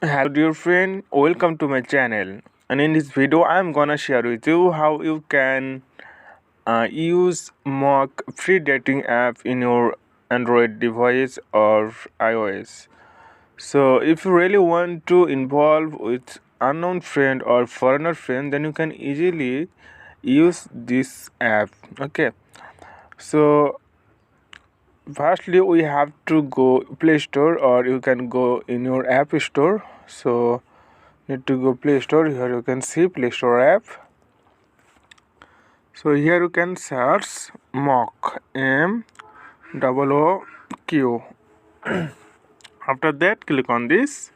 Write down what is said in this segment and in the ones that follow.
Hello dear friend, welcome to my channel. And in this video I'm gonna share with you how you can use Mooq free dating app in your Android device or iOS. So if you really want to involve with unknown friend or foreigner friend, then you can easily use this app. Okay, so firstly we have to go Play Store, or you can go in your App Store. So need to go Play Store. Here you can see Play Store app. So here you can search Mooq, Mooq. After that, click on this,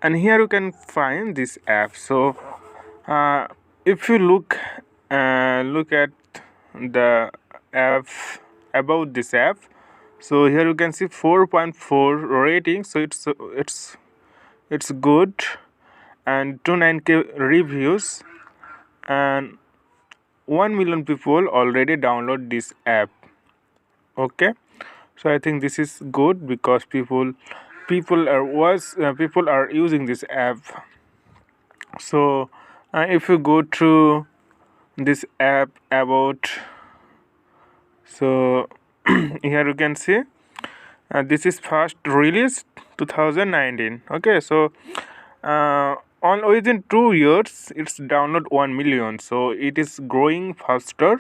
and here you can find this app. So uh, if you look at the app, about this app, so here you can see 4.4 rating. So it's good, and 29k reviews, and 1 million people already download this app. Okay, so I think this is good because people are using this app. So if you go to this app about, so here you can see this is first released 2019. Okay, so on within 2 years it's download 1 million, so it is growing faster,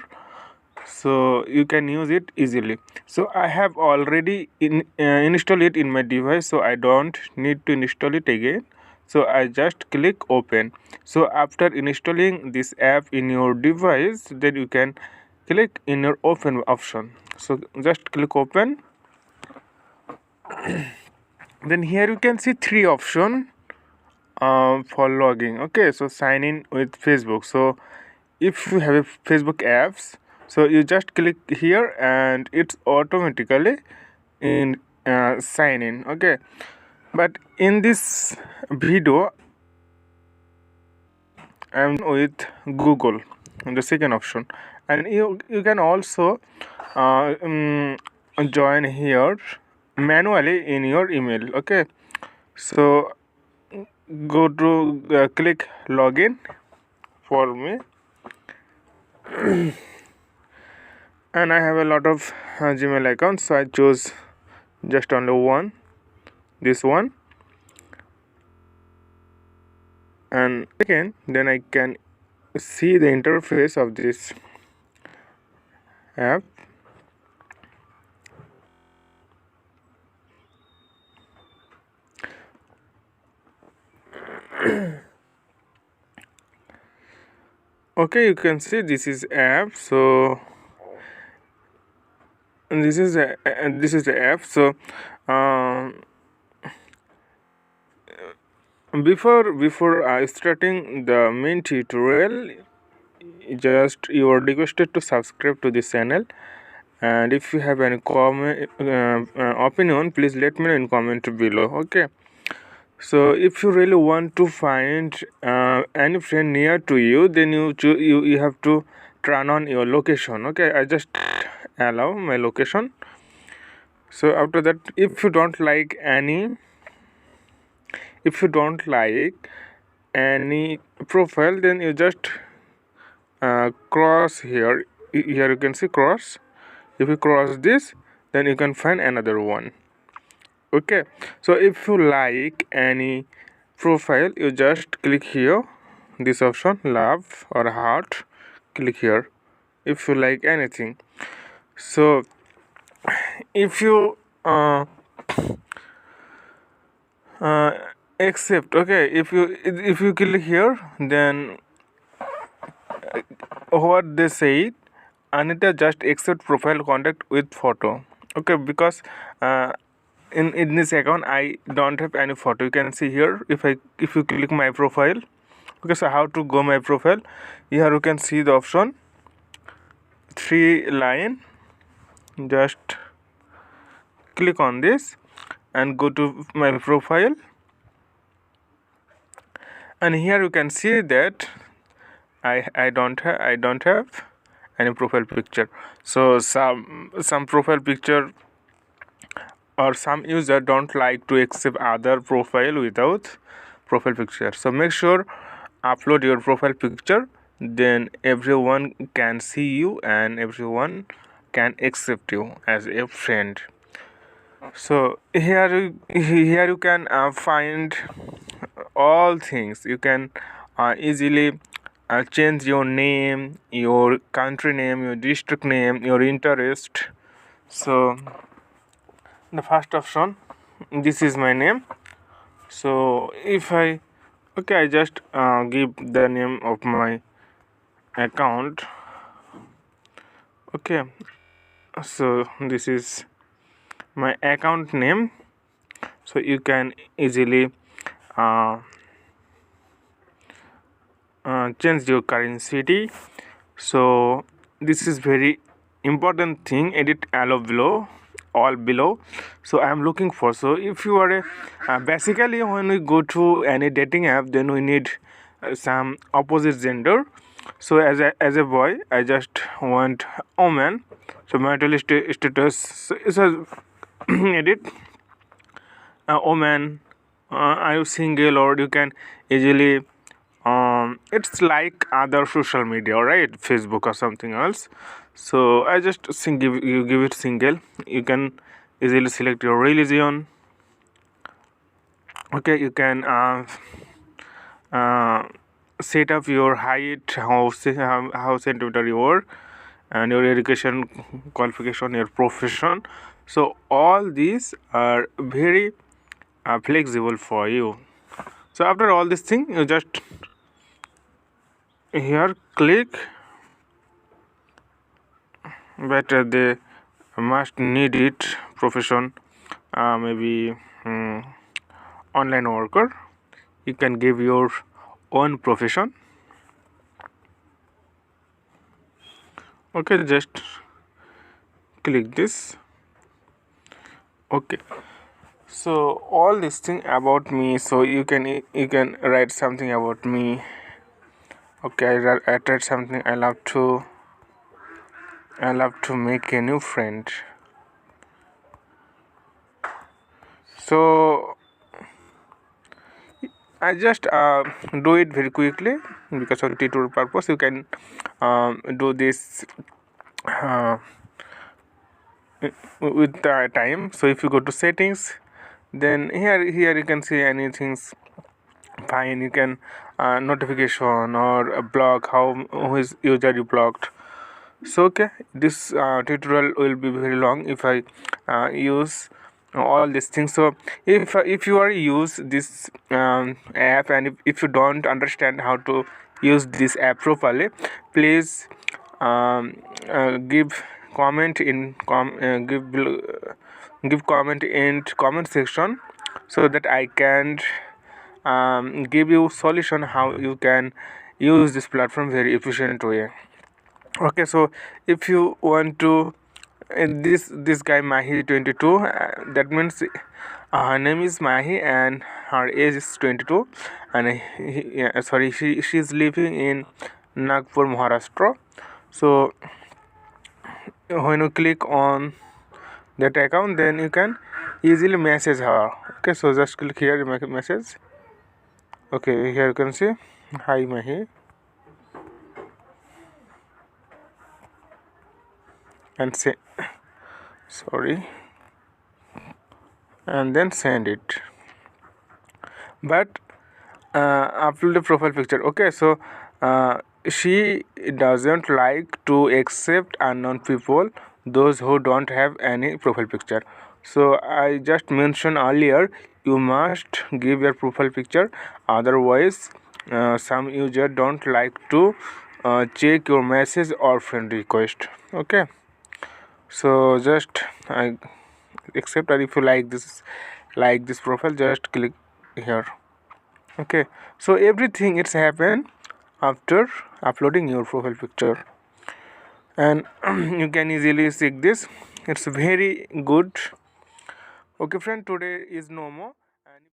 so you can use it easily. So I have already installed it in my device, so I don't need to install it again. So I just click open. So after installing this app in your device, then you can click in your open option. So just click open. Then here you can see three options for logging. Okay, so sign in with Facebook. So if you have a Facebook apps, so you just click here and it's automatically in sign in. Okay, but in this video I'm with Google, the second option, and you can also join here manually in your email. Okay, so go to click login for me, and I have a lot of Gmail accounts, so I chose just only one, this one, and again then I can see the interface of this app. Okay, you can see this is app. So this is the app. So before starting the main tutorial, just you are requested to subscribe to this channel, and if you have any comment opinion, please let me know in comment below. Okay, so if you really want to find any friend near to you, then you have to turn on your location. Okay, I just allow my location. So after that, if you don't like any profile, then you just cross here. Here you can see cross. If you cross this, then you can find another one. Okay, so if you like any profile, you just click here, this option, love or heart, click here if you like anything. So if you accept, okay, if you click here, then what they say, Anita just accept profile contact with photo. Okay, because in this account I don't have any photo. You can see here, if you click my profile. Okay, so how to go my profile? Here you can see the option, 3 line. Just click on this and go to my profile, and here you can see that I don't have any profile picture. So some profile picture or some user don't like to accept other profile without profile picture. So make sure upload your profile picture, then everyone can see you and everyone can accept you as a friend. So here you can find all things. You can easily change your name, your country name, your district name, your interest. So the first option, this is my name. So if I I just give the name of my account. Okay, so this is my account name. So you can easily uh, change your current city. So this is very important thing. Edit all below. So I am looking for. So if you are a basically when we go to any dating app, then we need some opposite gender. So as a boy, I just want woman. So marital status is a edit woman. Are you single, or you can easily it's like other social media, right? Facebook or something else. So I just give it single. You can easily select your religion. Okay, you can uh, set up your height, how centimeter you are, and your education qualification, your profession. So all these are very flexible for you. So after all this thing, you just here click, but they must need it profession, maybe online worker. You can give your own profession. Okay, just click this. Okay, so all this thing about me, so you can write something about me. Okay, I write something. I love to make a new friend. So I just do it very quickly because of tutorial purpose. You can do this with the time. So if you go to settings, then here you can see anything fine. You can notification or a block, who is user you blocked. So okay, this tutorial will be very long if I use all these things. So if you are use this app, and if you don't understand how to use this app properly, please give comment in give comment in comment section, so that I can give you solution how you can use this platform very efficient way. Okay, so if you want to this guy Mahi 22, that means her name is Mahi and her age is 22, and she is living in Nagpur, Maharashtra. So when you click on that account, then you can easily message her. Okay, so just click here, make a message. Okay, here you can see, hi Mahi, and say sorry, and then send it. But upload the profile picture. Okay, so she doesn't like to accept unknown people, those who don't have any profile picture. So I just mentioned earlier, you must give your profile picture, otherwise some user don't like to check your message or friend request. Okay, so just I accept, or if you like this profile, just click here. Okay, so everything it's happened after uploading your profile picture, and you can easily check this. It's very good. Okay friend, today is no more.